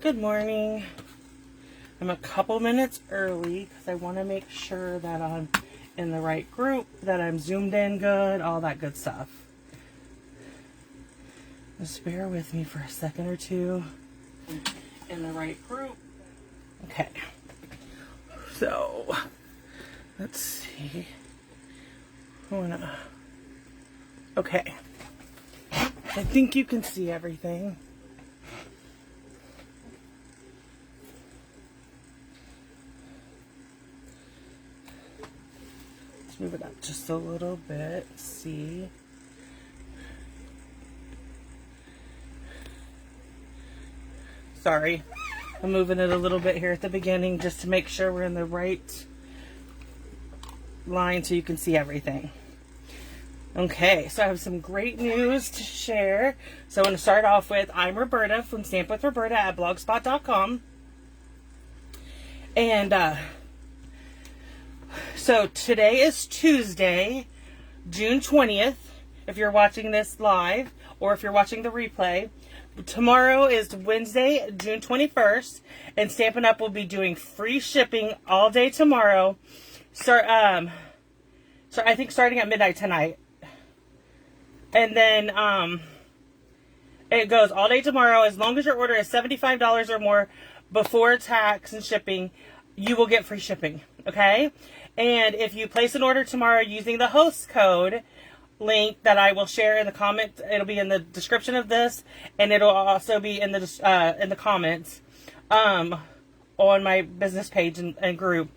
Good morning. I'm a couple minutes early because I want to make sure that I'm in the right group, that I'm zoomed in good, all that good stuff. Just bear with me for a second or two. In the right group. Okay. So, let's see. Okay. I think you can see everything. Let's move it up just a little bit. See. Sorry. I'm moving it a little bit here at the beginning just to make sure we're in the right line so you can see everything. Okay, so I have some great news to share. So I'm going to start off with, I'm Roberta from Stamp with Roberta at blogspot.com. And so today is Tuesday, June 20th, if you're watching this live or if you're watching the replay. Tomorrow is Wednesday, June 21st, and Stampin' Up! Will be doing free shipping all day tomorrow. So I think starting at midnight tonight. And then it goes all day tomorrow. As long as your order is $75 or more before tax and shipping, you will get free shipping. Okay? And if you place an order tomorrow using the host code link that I will share in the comments, it'll be in the description of this, and it'll also be in the comments on my business page and group.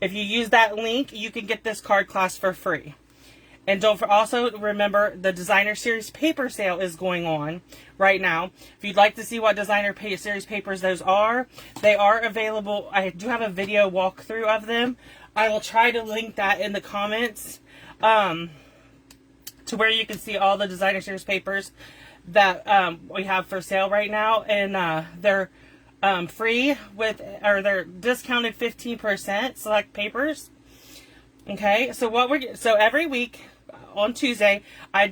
If you use that link, you can get this card class for free. And also remember, the Designer Series paper sale is going on right now. If you'd like to see what Designer Series papers those are, they are available. I do have a video walkthrough of them. I will try to link that in the comments to where you can see all the Designer Series papers that we have for sale right now. And they're free or they're discounted 15% select papers. Okay, so every week on Tuesday, I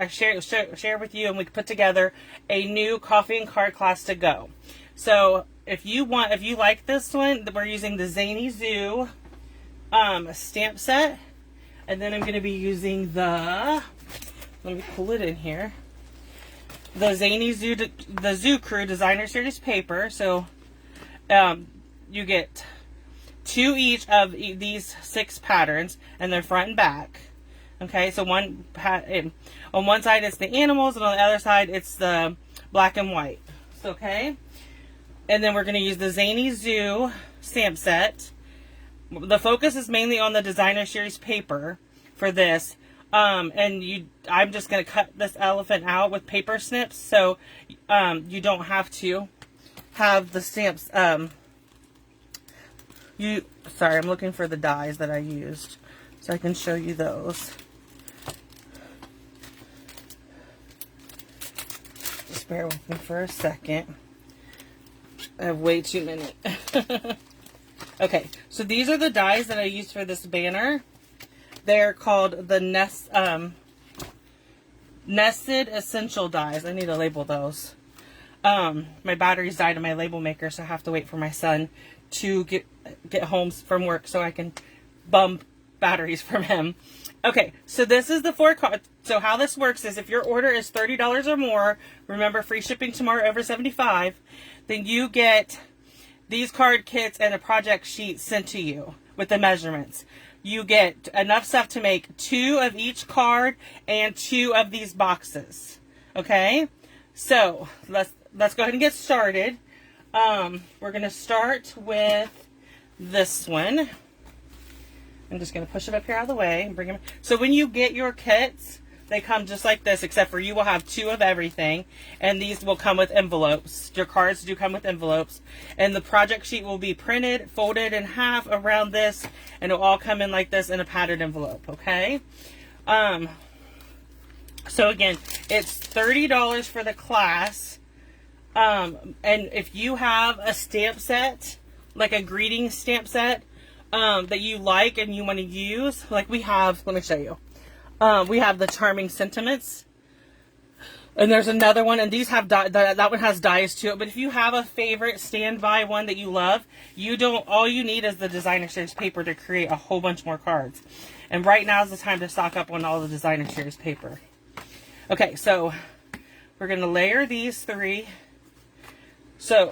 share with you, and we put together a new coffee and card class to go. So if you like this one, we're using the Zany Zoo stamp set, and then I'm going to be using let me pull it in here, the Zany Zoo, the Zoo Crew Designer Series paper. So you get 2 each of these 6 patterns, and they're front and back. Okay, so on one side it's the animals, and on the other side it's the black and white. Okay, and then we're going to use the Zany Zoo stamp set. The focus is mainly on the Designer Series paper for this, and I'm just going to cut this elephant out with paper snips, so you don't have to have the stamps. Sorry, I'm looking for the dies that I used so I can show you those. Just bear with me for a second. I have way too many. Okay, so these are the dies that I used for this banner. They're called the Nested Essential Dies. I need to label those. My batteries died in my label maker, so I have to wait for my son to get home from work so I can bum batteries from him. Okay, so this is the 4 cards. So how this works is if your order is $30 or more, remember free shipping tomorrow over $75, then you get these card kits and a project sheet sent to you with the measurements. You get enough stuff to make 2 of each card and 2 of these boxes. Okay, so let's go ahead and get started. We're going to start with this one. I'm just going to push it up here out of the way and bring them. So when you get your kits, they come just like this, except for you will have 2 of everything, and these will come with envelopes. Your cards do come with envelopes, and the project sheet will be printed, folded in half around this, and it'll all come in like this in a padded envelope. Okay. So again, it's $30 for the class. And if you have a stamp set, like a greeting stamp set, that you like and you want to use, like we have, let me show you. We have the Charming Sentiments. And there's another one, and these have that one has dies to it. But if you have a favorite standby one that you love, all you need is the designer series paper to create a whole bunch more cards. And right now is the time to stock up on all the designer series paper. Okay, so we're gonna layer these 3. So,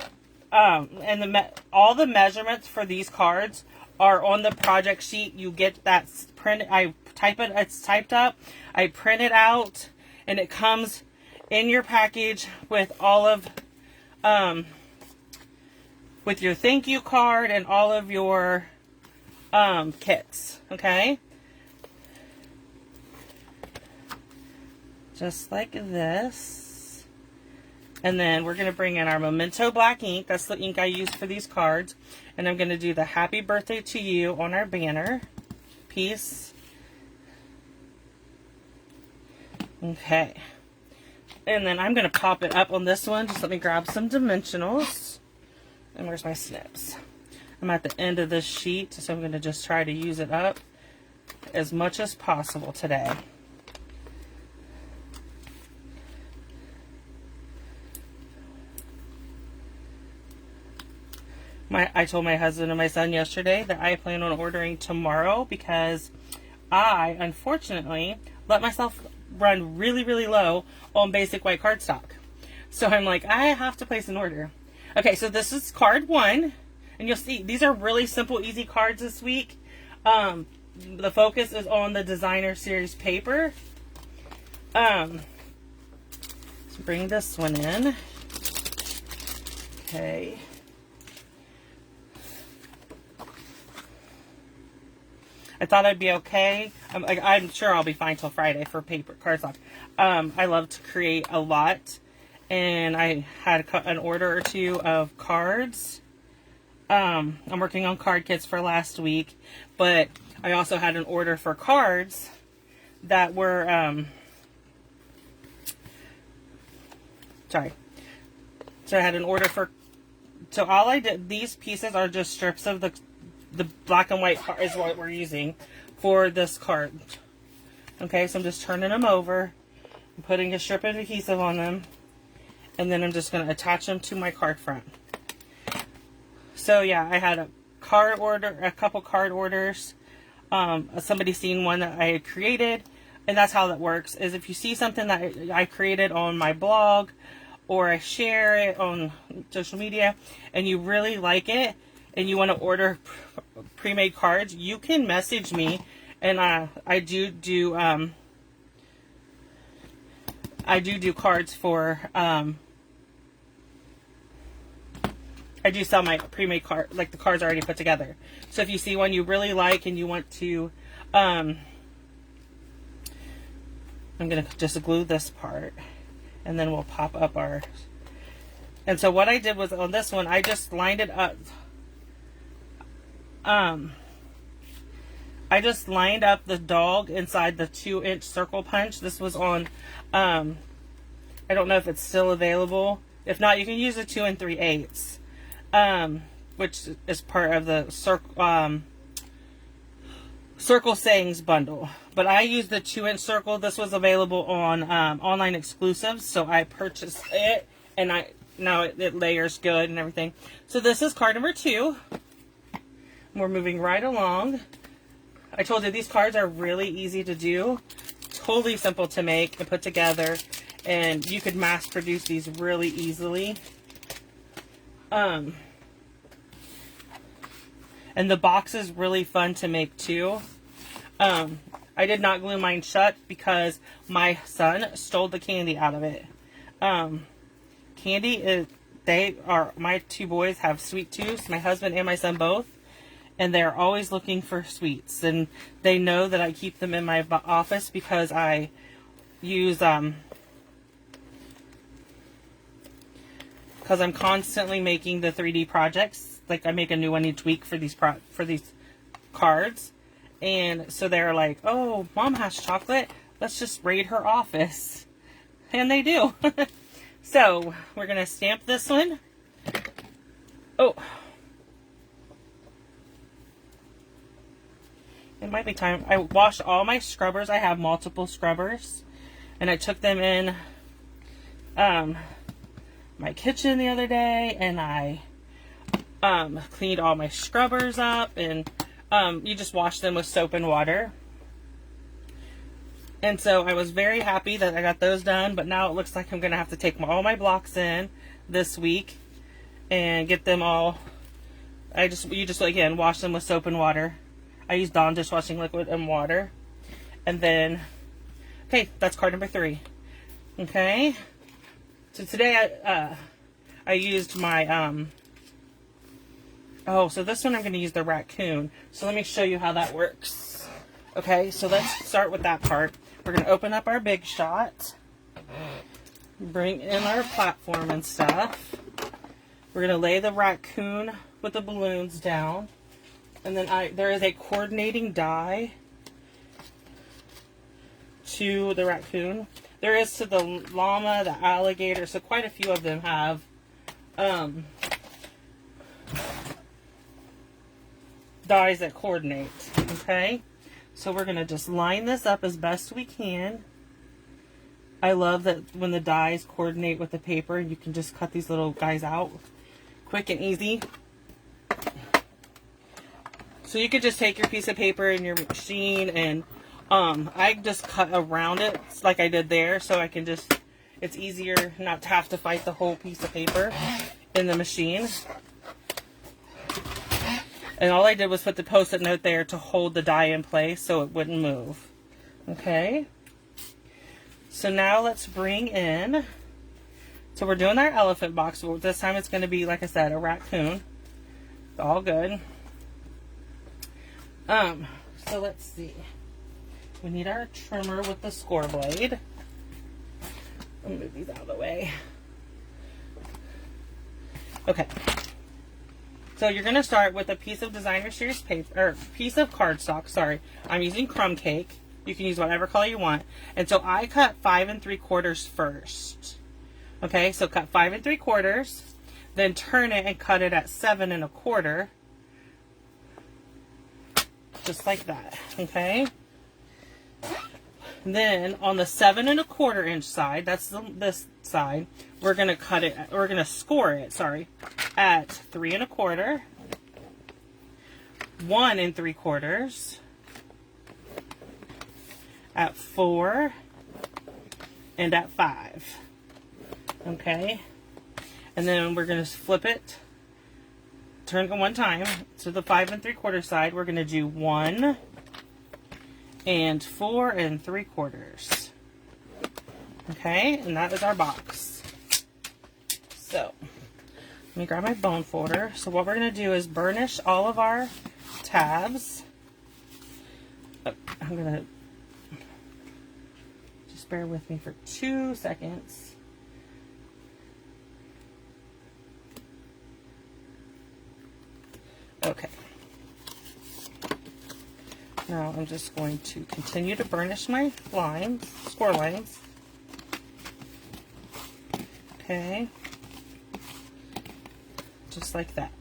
and all the measurements for these cards are on the project sheet. You get that print. It's typed up. I print it out, and it comes in your package with all of, with your thank you card and all of your kits. Okay, just like this. And then we're going to bring in our Memento black ink. That's the ink I use for these cards. And I'm going to do the happy birthday to you on our banner piece. Okay. And then I'm going to pop it up on this one. Just let me grab some dimensionals. And where's my snips? I'm at the end of this sheet, so I'm going to just try to use it up as much as possible today. I told my husband and my son yesterday that I plan on ordering tomorrow because I, unfortunately, let myself run really, really low on basic white cardstock. So I'm like, I have to place an order. Okay, so this is card 1. And you'll see, these are really simple, easy cards this week. The focus is on the designer series paper. Let's bring this one in. Okay. I thought I'd be okay. I'm sure I'll be fine till Friday for paper cardstock. I love to create a lot, and I had an order or 2 of cards. I'm working on card kits for last week, but I also had an order for cards that were sorry. So I had an order for. So all I did. These pieces are just strips of the black and white is what we're using for this card. Okay, so I'm just turning them over and putting a strip of adhesive on them, and then I'm just going to attach them to my card front. So yeah, I had a couple card orders. Somebody seen one that I had created, and that's how that works. Is if you see something that I created on my blog, or I share it on social media, and you really like it, and you want to order pre-made cards, you can message me, and I do cards for I do sell my pre-made card, like the cards already put together. So if you see one you really like and you want to I'm gonna just glue this part, and then we'll pop up our. And so what I did was on this one, I just lined it up. I just lined up the dog inside the 2-inch circle punch. This was on, I don't know if it's still available. If not, you can use a 2 3/8, which is part of the circle sayings bundle. But I used the 2-inch circle. This was available on online exclusives, so I purchased it, and now it layers good and everything. So this is card number 2. We're moving right along. I told you these cards are really easy to do, totally simple to make and put together, and you could mass produce these really easily. And the box is really fun to make too. I did not glue mine shut because my son stole the candy out of it. Candy is, my 2 boys have sweet tooths, my husband and my son both. And they're always looking for sweets, and they know that I keep them in my office because I use because I'm constantly making the 3D projects. Like I make a new one each week for these cards, and so they're like, "Oh, Mom has chocolate. Let's just raid her office," and they do. So we're gonna stamp this one. Oh. It might be time. I washed all my scrubbers. I have multiple scrubbers. And I took them in my kitchen the other day, and I cleaned all my scrubbers up, and you just wash them with soap and water. And so I was very happy that I got those done, but now it looks like I'm going to have to take all my blocks in this week and get them all. You just again wash them with soap and water. I use Dawn dishwashing liquid and water. And then, okay, that's card number 3. Okay. So today I used my, so this one I'm going to use the raccoon. So let me show you how that works. Okay, so let's start with that part. We're going to open up our Big Shot. Bring in our platform and stuff. We're going to lay the raccoon with the balloons down. And then there is a coordinating die to the raccoon. There is to the llama, the alligator, so quite a few of them have dies that coordinate. Okay, so we're going to just line this up as best we can. I love that when the dies coordinate with the paper, you can just cut these little guys out quick and easy. So you could just take your piece of paper in your machine and I just cut around it like I did there, so I can just, it's easier not to have to fight the whole piece of paper in the machine. And all I did was put the post-it note there to hold the die in place so it wouldn't move. Okay. So now let's bring in, so we're doing our elephant box. This time it's going to be, like I said, a raccoon. All good. So let's see. We need our trimmer with the score blade. I'll move these out of the way. Okay. So you're going to start with a piece of designer series paper, or piece of cardstock, sorry. I'm using crumb cake. You can use whatever color you want. And so I cut 5 3/4 first. Okay, so cut 5 3/4, then turn it and cut it at 7 1/4. Just like that, okay? Then on the 7 1/4 inch side, that's this side, we're gonna cut it, we're gonna score it, sorry, at 3 1/4, 1 3/4, at 4, and at 5. Okay, and then we're gonna flip it, turn it one time to the 5 3/4 side. We're gonna do 1 and 4 3/4. Okay, and that is our box. So let me grab my bone folder. So what we're going to do is burnish all of our tabs. I'm going to just bear with me for 2 seconds. Okay. Now I'm just going to continue to burnish my lines, score lines. Okay. Just like that.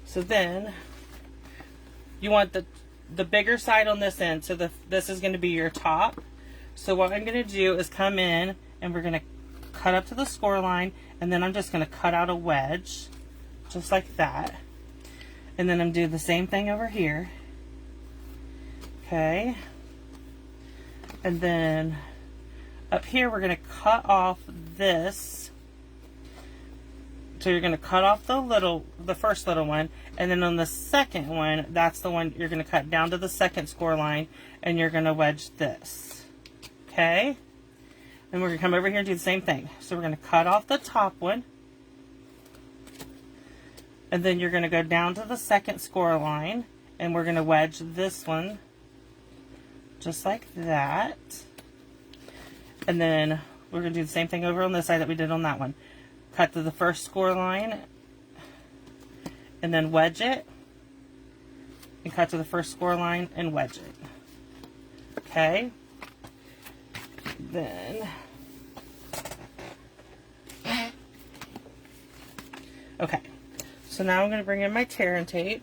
So then you want the bigger side on this end. So this is going to be your top. So what I'm going to do is come in and we're going to cut up to the score line, and then I'm just going to cut out a wedge just like that. And then I'm doing the same thing over here. Okay, and then up here we're going to cut off this. So you're going to cut off the first little one, and then on the second one, that's the one you're going to cut down to the second score line, and you're going to wedge this. Okay, and we're going to come over here and do the same thing. So we're going to cut off the top one, and then you're going to go down to the second score line, and we're going to wedge this one just like that. And then we're going to do the same thing over on this side that we did on that one. Cut to the first score line and then wedge it, and cut to the first score line and wedge it. Okay. Then okay. So now I'm going to bring in my tear and tape.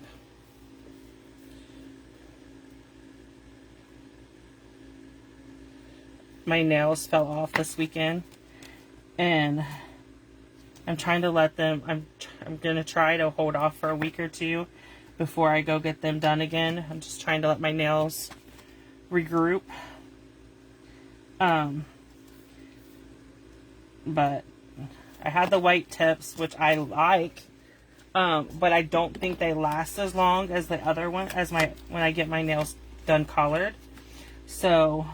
My nails fell off this weekend, And I'm trying to let them, I'm going to try to hold off for a week or two before I go get them done again. I'm just trying to let my nails regroup. But I had the white tips, which I like, but I don't think they last as long as the other one, when I get my nails done colored. So,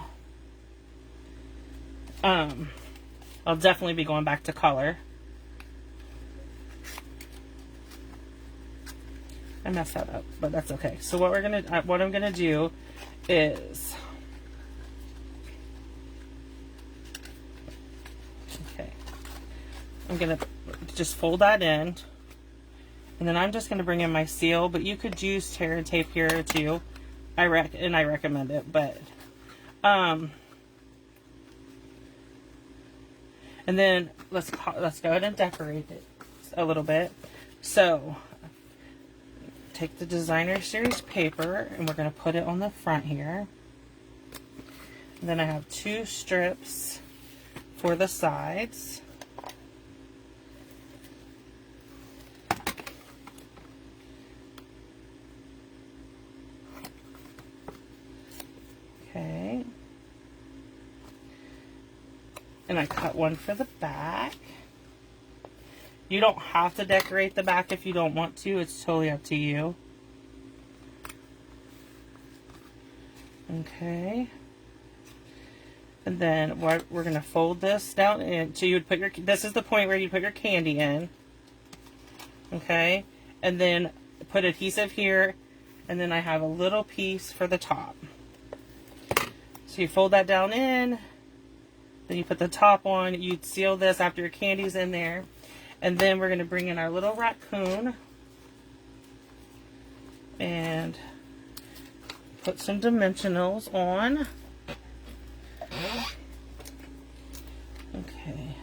I'll definitely be going back to color. I messed that up, but that's okay. So what I'm gonna do is, okay, I'm gonna just fold that in, and then I'm just gonna bring in my seal. But you could use tear and tape here too. I recommend it, but and then let's go ahead and decorate it a little bit. So take the designer series paper and we're going to put it on the front here. And then I have 2 strips for the sides. Okay. And I cut one for the back. You don't have to decorate the back if you don't want to. It's totally up to you. Okay. And then we're going to fold this down in. So you would put this is the point where you put your candy in. Okay. And then put adhesive here. And then I have a little piece for the top. So you fold that down in. Then you put the top on. You seal this after your candy's in there. And then we're going to bring in our little raccoon and put some dimensionals on. Okay.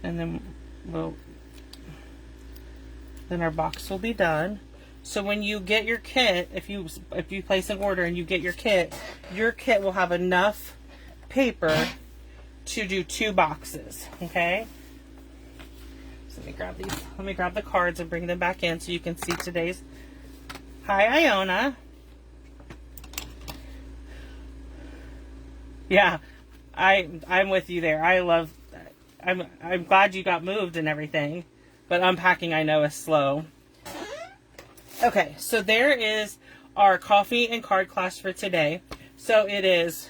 And then then our box will be done. So when you get your kit, if you place an order and you get your kit will have enough paper to do 2 boxes, okay? So let me grab these. Let me grab the cards and bring them back in so you can see today's. Hi, Iona. Yeah, I'm with you there. I love that. I'm glad you got moved and everything, but unpacking I know is slow. Okay, so there is our coffee and card class for today. So it is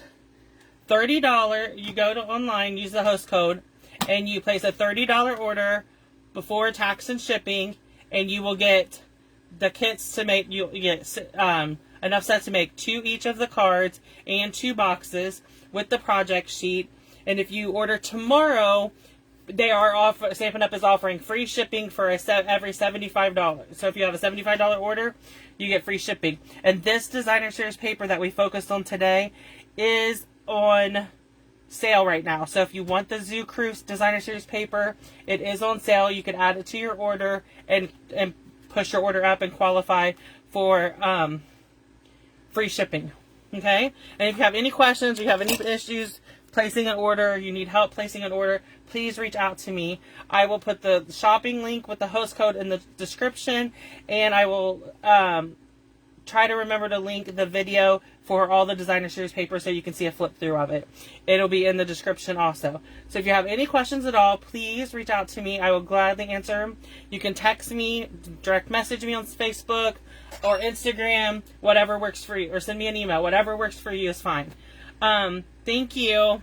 $30. You go to online, use the host code, and you place a $30 order before tax and shipping, and you will get the kits to make. You get enough sets to make 2 each of the cards and 2 boxes with the project sheet. And if you order tomorrow, they are Stampin' Up! Is offering free shipping for every $75. So if you have a $75 order, you get free shipping. And this designer series paper that we focused on today is on sale right now. So if you want the Zoo Crew designer series paper, it is on sale. You can add it to your order and push your order up and qualify for free shipping. Okay? And if you have any questions or you have any issues placing an order, you need help placing an order, please reach out to me. I will put the shopping link with the host code in the description, and I will try to remember to link the video for all the designer series paper so you can see a flip through of it. It'll be in the description also. So if you have any questions at all, please reach out to me. I will gladly answer them. You can text me, direct message me on Facebook or Instagram, whatever works for you, or send me an email. Whatever works for you is fine. Thank you.